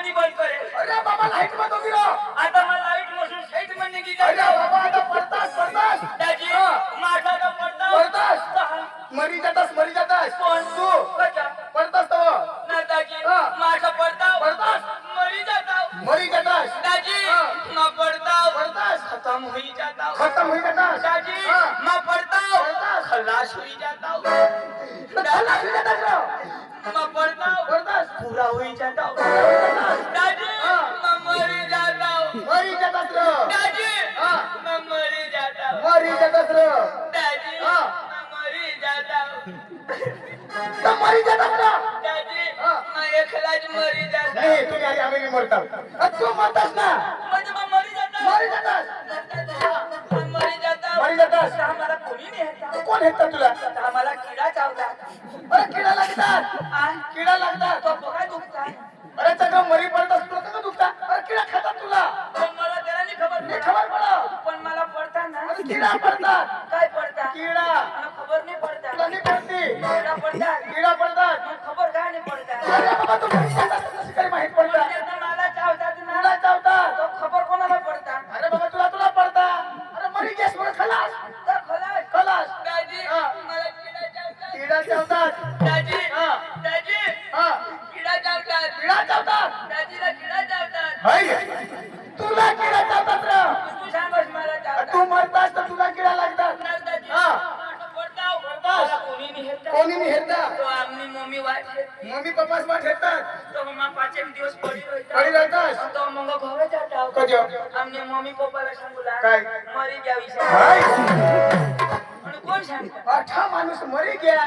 कधी बंद करेल? अरे बाबा लाईट बंद होती ना. आता मला लाईट मोशन साईट म्हणणे की अरे बाबा आता पडतास दाजी माझा का पडता पडतास मरी जातास कोण तू कशा पडतास तो ना दाजी हा. माझा पडता पडतास मरी जाता मरी जातास दाजी हा. मैं पड़ता पडतास खत्म हो ही जाता हूँ खत्म होई जातास दादी हा. मैं पड़ता पडतास खलास हो ही जाता हूँ खलास होई जातास ना. मैं पड़ता पडतास पूरा हो ही जाता हूँ होई जातास दादी हा. मैं मरी जाता हूँ मरी जातास रे दादी हा. मैं मरी जाता हूँ मरी जातास रे दादी हा. मैं मरी जाता हूँ तर मरी जातास ना. दादी हा. मैं एकलाच मरी जाता नाही हूँ तुम्ही आणि आम्ही नाही मरतात तू मरतास ना. म्हणजे मैं मरी जाता हूँ मरी जातास मैं मरी जाता हूँ मरी जातास तर आम्हाला कोणी नाही येत कोण हेतात तुला तर आम्हाला किडा चावतात अरे किडा लागतात आ किडा लागतात तो बघा दुखतात अरे सगळं मरी पडत असतो का दुखतात अरे किडा खातात तुला पण मला त्याला नाही खबर नाही पडत. खबर पडा पण मला पडता ना अरे किडा पडतात काय पडता किडा मला खबर नाही पडता तुला नाही पडते किडा पडतात किडा पडतात मग खबर काय नाही पडता अरे बाबा तू मरी जातास कसं काय माहित पण पडतात त्याचं मला चावतात ना तुला चावतात तो खबर कोणाला पडता अरे बाबा तुला पडतात अरे मरी गेस म्हणून खलास तर खलास खलास दाजी हा. मला किडा चावतात किडा चावतात दाजी हा. दाजी हा किडा चावतात किडा चावतात दाजीला किडा चावतात हाय तुला किडा चावतात रे तू सांगस मला चावतात तू मरतास तर तुला किडा लागतात नाही दाजी हा. असं पडताव पडतास. मला कोणी नाही हेलता कोणी नाही हेरता तो आमनी मम्मी वाट मम्मी पप्पाच माठ हेरतात तो मग 5 एक दिवस पडी पडी राहतास तो मग घरे जाताव कधी आमने मम्मी पप्पाला सांगूला काय? मरी घ्या विषय हाय आणि कोण सांगतो अठा माणूस मरी गया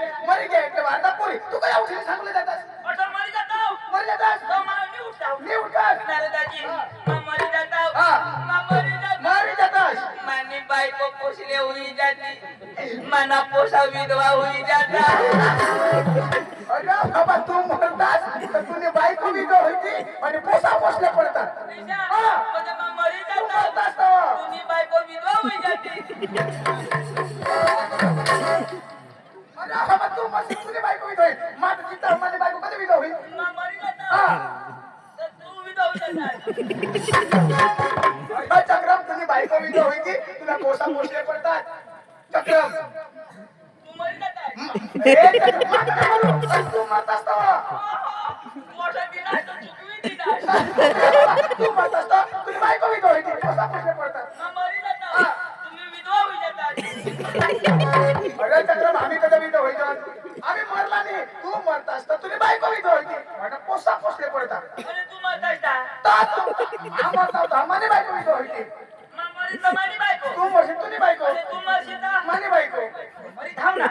એટલે વાર્તા પૂરી તું કયા ઉઠીને सांगले जातास अटो मरी जाताव मरी जातास तो मला नाही उठताव मी उठतास नारे दाजी मैं मरी जाताव हा. मैं मरी जाताव मरी जातास मानी बायको पोसले हुई जाती मना पोसा विधवा हुई जाता अरे बाबा तू मरतास तर तुने बायको बी होती आणि पोसा पोसले पडतात हा. म्हणजे मैं मरी तू जाताव मरतास तर तुनी बायको विधवा हुई जाती अरे बाबा तू मरशील तुने बायको बी होईल माझं चित्ता माझी बायको कधी बी होईल मैं मरी हा. जाताव तर तू विधवा हुई जाता अरे चक्रम तुझी बायको बी होईल की तुला पोसा पोसले पडतात चक्रम तू मरी जाताय ए चक्रम माझं काय बोलू? अरे तू मरतास तर मोठा दिना तो चुकवी दिना तू मरतास तर तुझी बायको बी होईल की पोसा पोसले पडतात मैं मरी जाताव तुम्ही विधवा हुई जाता अरे चक्रम आम्ही कधी बी होईल आम्ही मरला नाही तू मरतास तर तुझी बायको बी होईल की आणि पोसा पोसले पडतात अरे तू मरतास का माने बायको बी होईल की मैं मरी तर माझी बायको तू मरशील तुझी बायको अरे तू मरशील तर माने बायको मरी थांब ना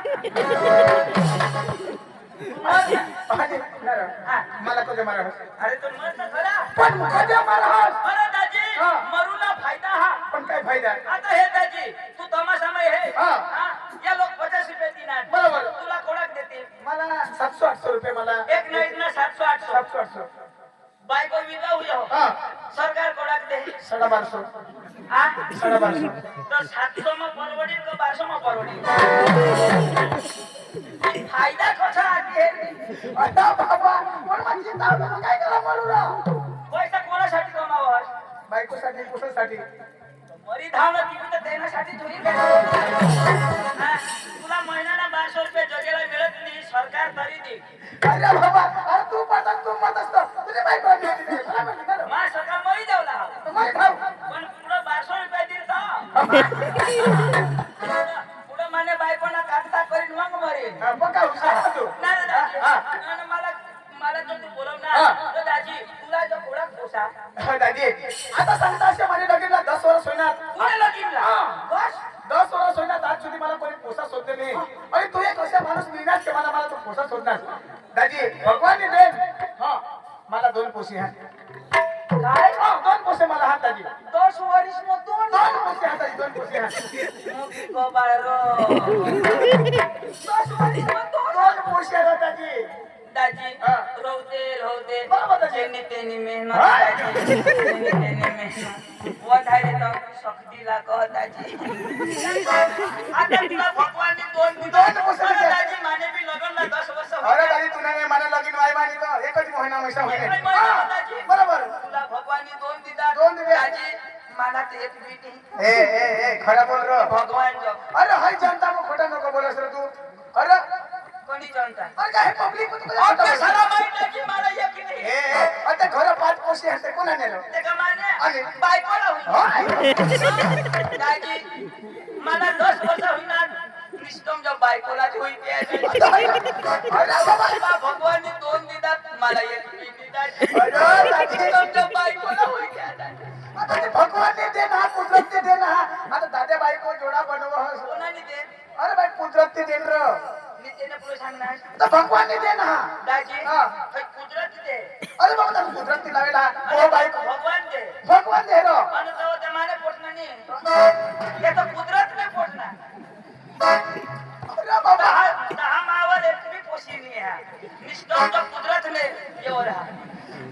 मला कधी मारा अरे तू मरत खरा पण कधी मारा अरे दाजी हा. मरूला फायदा हा पण काय फायदा आता हे दाजी तू तमाशामय हे हा. हा? या लोक 50 रुपये देणार बरोबर. तुला कोणाक देतील मला 700-800 रुपये मला एक नाही ना 700 800 700-800 बायको विधवा हुई हो हा सरकार कोणाक दे 1250 हा 1250 तो 700 માં પરવડી કે 1200 માં પરવડી फायदा कसा आहे आता बाबा पण माझी ताव काय करा मारू रा पैसा कोणासाठी कमावास बायकोसाठी पोसासाठी मरी धावणं तिकडे देण्यासाठी थोडी हा, तुला महिन्याला 1200 रुपये जगेला मिळत नाही सरकार तरी दे अरे बाबा अरे तू मत असतो तुझी बायको मा सकाळ मरी जावला तुम्हाला खाऊ पण पुढं 1200 रुपये दिल तर पुढं माने बायकोना कागदा करीन मग मरेल बघा हुशार तू नाही दाजी हा. आणि मला जर तू बोलव हा. ना तर दाजी तुला जो कोणाक पोसा दादी आता सांगता असे माझ्या लगीनला 10 वर्ष होणार पुणे लगीनला हा. बस 10 वर्ष होणार आज સુધી मला कोणी पोसा शोधले नाही आणि तू एक असा माणूस मिळणार की मला तो पोसा शोधणार दादी भगवान दे हा मला 2 पोसी आहेत काय हा 2 पोसे मला हात दादी 10 वर्ष मग 2 पोसे हात दादी 2 पोसे हात मुकी को बाळरो 10 वर्ष मग 2 पोसे हात दादी दाजी हा. रोते बरोबर दाजी. जेनी तेनी मेहनत हा. दाजी जेनी तेनी मेहनत वधारे तर शक्तीला कह दाजी आता तुला भगवाननी 2 वर्ष अरे दिले. दाजी माने बी लग्नला 10 वर्ष अरे दादी तुला नाही मला लगीन वाय मानी तर एकच महिना मैसा एक होईल महिना दादी. बरोबर हाथ एक भी नहीं। ए खड़ा बोल रहा भगवान जो अरे हाय जनता को खोटा नको बोलस रे तू अरे कोणी जनता अरे काय पब्लिक को तू अब तो साला माहिती की मला एक नाही आता घर पाच पोशी हसे कोणा नेलो ते का माने आणि बायकोला होईल दाजी मला 10 वर्ष होईना निष्ठम जो बायकोला होई ते अरे बाबा भगवान ने 2 दिदात मला एक बी दिदात अरे दाजी निष्ठम जो बायकोला होई ते आता ते भगवान ने दे ना कुदरत ने दे ना आता दादा बायको जोडा बनवस कोणाने दे अरे बाई कुदरत ने देन र नितेने पुढे सांगणार तर भगवान ने दे ना दाजी हां हे कुदरत दे अरे बाबा तर कुदरत ने लावेला ओ बायको भगवान दे भगवान दे रो आणि तो ते माने पोटना नाही हे तर कुदरत ने पोटना अरे बाबा दहा मावर एक भी पोशी नाही है निष्ठम जो कुदरत ने येवर हा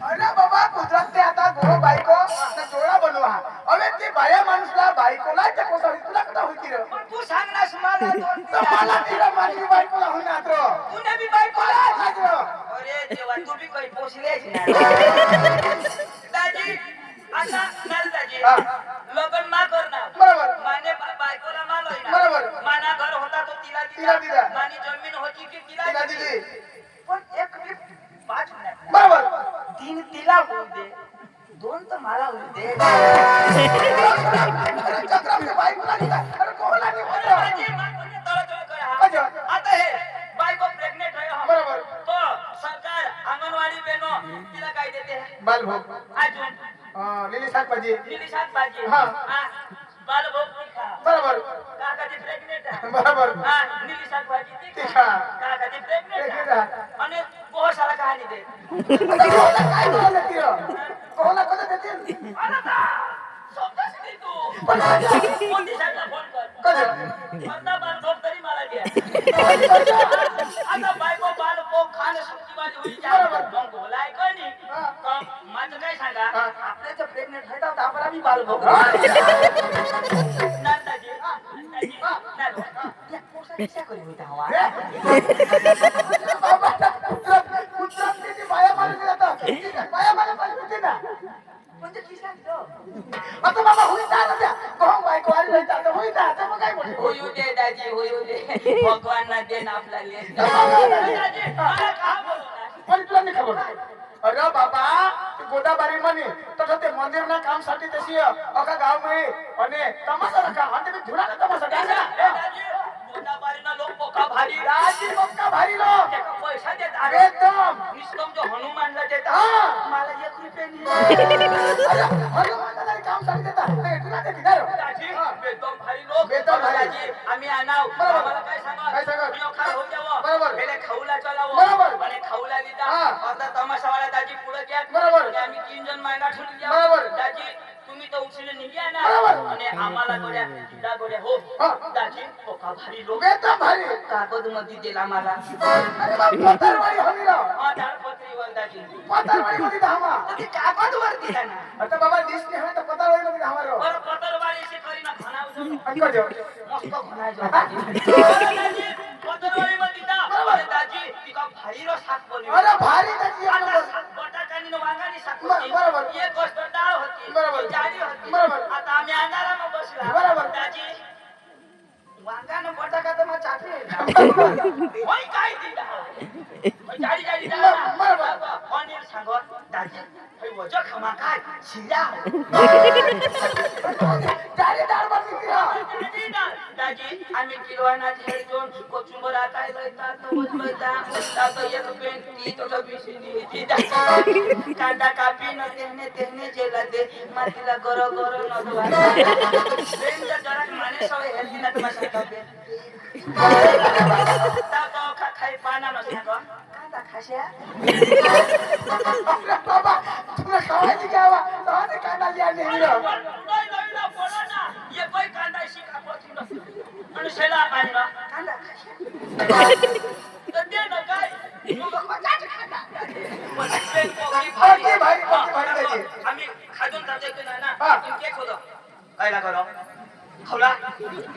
अरे बाबा कुदरत ने आता गो बायको ना जोडा बनवा હવે તે બાયા માણસલા બાયકોલા તે કોસા तुला कदा होती रे पण तू सांग ना मला दोन तर मला तिला माझी बायकोला होईना रो तूने भी बायकोला रो अरे देवा तू भी काही पोसलेच ना दाजी आता नल दाजी हा लग्न मा करणार बरोबर माने बायकोला माल होईना बरोबर माना घर होता तो तिला तिला दिला. मानी जमीन होती की तिला तिला दिली पण एक भी 5 नाही बरोबर 3 तिला होऊ दे 2 तर मला होऊ दे अरे चक्रा के बायकोला दिला अरे कोला ने अरे बोल दाजी म्हणजे तळतळ करा अच्छा आता हे बायको प्रेग्नेंट आहे हा. बरोबर तो सरकार अंगणवाडी बहनो तिला काय देते बालभोग अजून लिली शाकभाजी लिली शाकभाजी हा. बालभोग ती खा बरोबर काकाची प्रेग्नेंट आहे बरोबर लिली शाकभाजी ती ती खा खा. काकाची प्रेग्नेंट प्रेग्नेंट आहे आणि बहुत सारा कहाणी दे आता कोला काय बोलला ती कोला कोला देतील अरे का समजच नाही तू पण कोणती साईडला फोन कर कधी आता बालभोग तरी मला द्या आता बायको बालभोग खाणं सुट्टीवाली होई बरोबर. मग बोलाय का नाही हा. तर माझं काय सांगा हा. आपल्या जर प्रेग्नेंट आहे तर आपण आम्ही बालभोग नांदाजी नांदाजी नांद या पोसा किसा करी होता हवा कुदरत ने ती बाया मारून जाता बाया मारून ना म्हणजे किसा तो आता बाबा होई जात त्या कोण बायको आली नाही आता होई जात मग काय बोलतो होऊ दे दाजी होऊ दे भगवान ना देन आपल्याला दाजी मला का बोलणार पण तुला नाही खबर अरे बाबा गोदाबारी म्हणे तर ते मंदिर ना काम साठी तशी अका गाव मध्ये आणि तमाशा रखा आणि मी धुरा तमाशा द्यायचा गोदाबारीना लोक पोका भारी राजी मक्का भारी लोक त्याका पैसा देत अरे एकदम निष्कम जो हनुमानला देता हा. मला 1 रुपया नाही अरे हनुमानला काम साठी देता तुला ते दिला दाजी बेदम भारी लोक बेदम भारी. दाजी आम्ही आणाव बरोबर. आम्हाला काय काय सांगा सांगा? मी खा होऊन जावं बरोबर. पहिले खाऊला चलावं बरोबर. आणि खाऊला दिला हा. आता तमाशावाला दाजी पुढे घ्या बरोबर. आणि आम्ही 3 जण मागा ठेवून द्या बरोबर. दाजी तुम्ही तर उचलून निघ्या ना बरोबर. आणि आम्हाला गोड्या तिला गोड्या हो हा. दाजी पोका भारी लोक एकदम भारी कागद मध्ये दिला मला अरे बाबा पतारवाडी हवी राव पत्रीवर दाजी पतारवाडी मध्ये धामा तर ते कागदवर दिला ना आता बाबा दिसली हवे तर पतारवाडी मध्ये धामा राव बरं पत्रवाळीशी करी ना खानावं आणि का जेवण मस्त खानायचं दाजी पत्रवाळीमध्ये जा अरे दाजी तिका भारी रस शाक बनवली अरे भारी त्याची एक आता नंबर. बटाट्यानी वांगानी शाक बरं, बरोबर. होती एक गोष्ट डाळ होती बरोबर. एक जाडी होती बरोबर. आता आम्ही अंधारामध्ये बसला बरोबर. दाजी वांगानं बटाका तर मग चाटले होय काय ती डाळ जाडी जाडी डाळ ना. बरोबर. पनीर सांगो दाजी होय वजो खमा काय शिरा डाळी डाळ बनली ती हा. दाजी आम्ही किलोना झेड दोन कोचुंबर आता लयता तो लयता आता एक पेन ती तो बिसली ती दाजी कांदा कापी न तेहने जेला दे मातीला गरो गरो न दुआ पेन जरा माने सवय हेल्दी ना तुम्हाला सांगते ता तो खाई पाना न सांगो कांदा खाशा अरे बाबा तुला खावायची घ्यावा तेव्हा ते कांदा लिहा नेहमी राव. ये कोई कांदा शिका पोती आणि शेला पाणीला कांदा खाशा तर दे न काय मग मजाच खाना ओके भाई त्याची आम्ही खाजून जाते की नाही हा. ना केक होतो काय लागलो खावला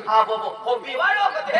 हा बोबो हो बिवाडो कधी